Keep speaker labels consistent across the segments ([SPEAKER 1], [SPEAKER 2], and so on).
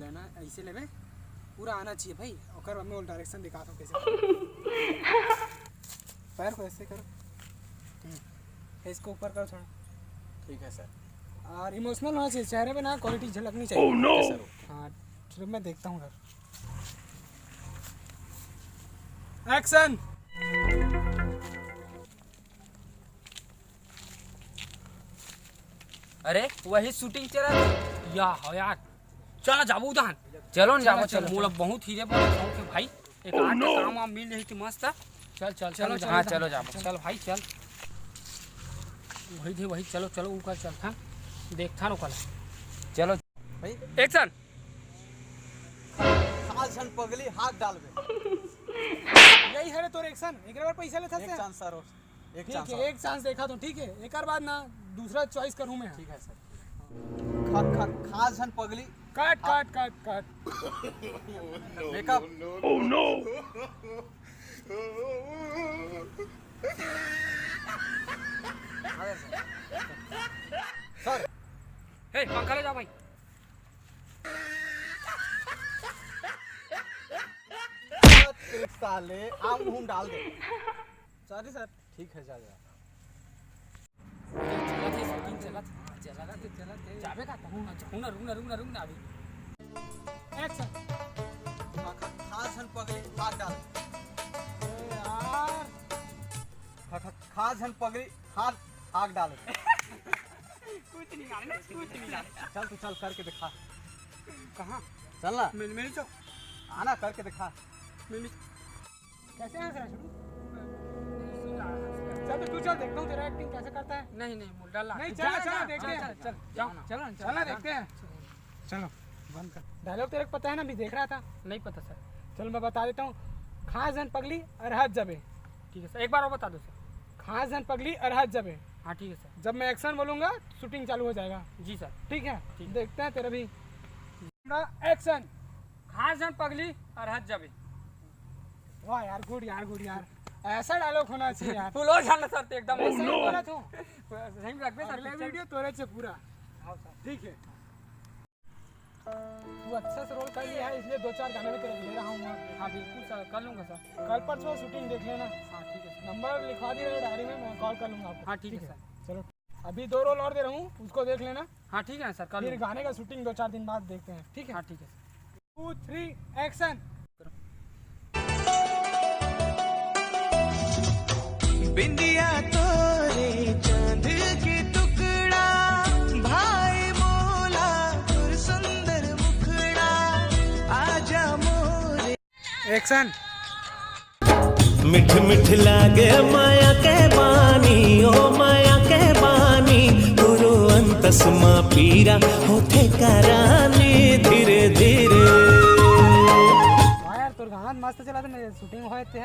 [SPEAKER 1] लेना ऐसे लेवे पूरा आना चाहिए भाई। और मैं डायरेक्शन दिखाता हूँ कैसे पैर को ऐसे करो, इसको ऊपर करो थोड़ा।
[SPEAKER 2] ठीक है सर।
[SPEAKER 1] और इमोशनल होना चाहिए चेहरे पे ना, क्वालिटी झलकनी चाहिए।
[SPEAKER 2] oh, no! सर
[SPEAKER 1] हाँ फिर मैं देखता हूँ सर। एक्शन।
[SPEAKER 3] अरे वही शूटिंग चला या हो यार, चलो जाबो उधर, चलो न जाबो, चलो मोला बहुत हीरे पर के भाई एक आठ काम वाम मिल रही थी मस्त।
[SPEAKER 1] चल चल
[SPEAKER 3] चलो हाँ चलो जाबो, चल भाई चल वही थे वही, चलो चलो ऊपर चल था देखता न कल। चलो
[SPEAKER 2] भाई
[SPEAKER 3] एक्शन।
[SPEAKER 2] साल पगली हाथ डालबे
[SPEAKER 1] यही है तोर एक्शन। एक बार पैसा लेता
[SPEAKER 2] एक चांस सर, एक
[SPEAKER 1] ठीक
[SPEAKER 2] चांस
[SPEAKER 1] है, एक चांस देखा तो ठीक है, एक बार बाद ना दूसरा चॉइस करूं मैं।
[SPEAKER 2] ठीक है सर। खास झन पगली
[SPEAKER 1] काट काट काट काट
[SPEAKER 2] मेकअप।
[SPEAKER 4] Oh no!
[SPEAKER 2] सर
[SPEAKER 3] हे पंखा ले जाओ भाई।
[SPEAKER 2] साले आम घूम डाल दे। Sorry sir. ठीक है जा जा।
[SPEAKER 3] जाबे का रुकना अभी।
[SPEAKER 1] एक्शन।
[SPEAKER 2] खास झन पगली हाथ डाल।
[SPEAKER 1] यार
[SPEAKER 2] खास झन पगली हाथ आग डाल।
[SPEAKER 3] कुछ नहीं जाने।
[SPEAKER 2] चल तू चल करके दिखा।
[SPEAKER 1] कहाँ?
[SPEAKER 2] चल ना
[SPEAKER 1] मिली तो
[SPEAKER 2] आना करके दिखा।
[SPEAKER 1] मिली कैसे है सर? चल तो तू चल, देखता हूँ तेरा एक्टिंग कैसे करता है।
[SPEAKER 3] नहीं नहीं मुल्ला ला
[SPEAKER 1] नहीं चलो चलो देखते हैं।
[SPEAKER 3] चल जाओ
[SPEAKER 1] चलो चलो देखते हैं। चलो बंद कर। डायलॉग तेरे को पता है ना, अभी देख रहा था।
[SPEAKER 3] नहीं पता सर।
[SPEAKER 1] चलो मैं बता देता हूँ। खास जन पगली अरहत जबे।
[SPEAKER 3] ठीक है सर, एक बार और बता दो सर।
[SPEAKER 1] खास जन पगली अरहत जबे।
[SPEAKER 3] हाँ ठीक है सर।
[SPEAKER 1] जब मैं एक्शन बोलूंगा शूटिंग चालू हो जाएगा।
[SPEAKER 3] जी सर।
[SPEAKER 1] ठीक है देखते हैं तेरा भी एक्शन।
[SPEAKER 3] खास जन पगली अरहत जाबे।
[SPEAKER 1] वाह यार, गुड यार, गुड यार, ऐसा डायलॉग होना चाहिए यार।
[SPEAKER 3] तू लो जान सर, एकदम
[SPEAKER 1] ऐसा ही बोला तू।
[SPEAKER 3] सही में रखबे सर।
[SPEAKER 1] अगले वीडियो तोरे से पूरा ठीक है। तू अच्छा से रोल कर लिया है, इसलिए 2-4 गाने में तेरे ले रहा हूँ मैं।
[SPEAKER 3] हाँ बिल्कुल सर, कर लूँगा सर।
[SPEAKER 1] कल परसों शूटिंग देख लेना।
[SPEAKER 3] हाँ ठीक है सर।
[SPEAKER 1] नंबर लिखवा दिए डायरी में, मैं कॉल कर लूँगा आपको।
[SPEAKER 3] हाँ ठीक है सर।
[SPEAKER 1] चलो अभी 2 रोल और दे रहा हूँ, उसको देख लेना।
[SPEAKER 3] हाँ ठीक है सर, कर
[SPEAKER 1] फिर
[SPEAKER 3] लूँगा।
[SPEAKER 1] गाने का शूटिंग 2-4 दिन बाद देखते हैं। ठीक है
[SPEAKER 3] हाँ ठीक है सर।
[SPEAKER 1] 2, 3 एक्शन।
[SPEAKER 5] बिंदिया तोरे चांद के टुकड़ा, भाई मोला तुर सुंदर मुखड़ा, आजा मोरे।
[SPEAKER 1] एक्शन।
[SPEAKER 5] मिठ मिठ लागे माया के बानी, ओ माया के बानी, गुरु अंतसमा पीरा होते करानी धीरे धीरे।
[SPEAKER 1] हाँ यार तोर गाना मस्त चला था, मेरे शूटिंग होए थे।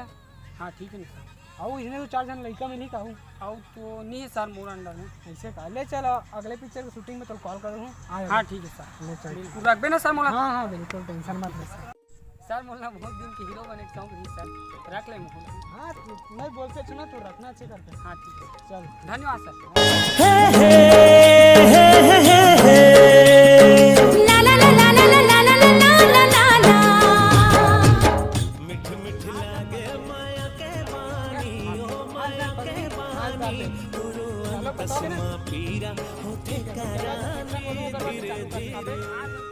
[SPEAKER 3] हाँ ठीक है सर।
[SPEAKER 1] आओ इसने तो 4 जन लड़का में नहीं कहूँ।
[SPEAKER 3] आओ तो नहीं है सर, मोर अंडर में
[SPEAKER 1] ऐसे कर ले। चलो अगले पिक्चर की शूटिंग में तो कॉल कर दूँ।
[SPEAKER 3] हाँ ठीक है सर।
[SPEAKER 1] ले चल।
[SPEAKER 3] बिल्कुल रखबे ना सर मोला।
[SPEAKER 1] हाँ हाँ बिल्कुल, टेंशन मत ले
[SPEAKER 3] सर मोला बहुत दिन के हीरो बने का हूँ सर, रख ले मोला।
[SPEAKER 1] हाँ नहीं बोलते सुना, तो रखना अच्छे करते।
[SPEAKER 3] हाँ ठीक है
[SPEAKER 1] चल
[SPEAKER 3] धन्यवाद सर।
[SPEAKER 6] ला ला ला ला ला ला ला ला ला ला ला।
[SPEAKER 5] मिठ मिठ लागे माया के बानी, ओ माया के बानी, गुरु अंतसमा पीरा होते करानी धीरे धीरे।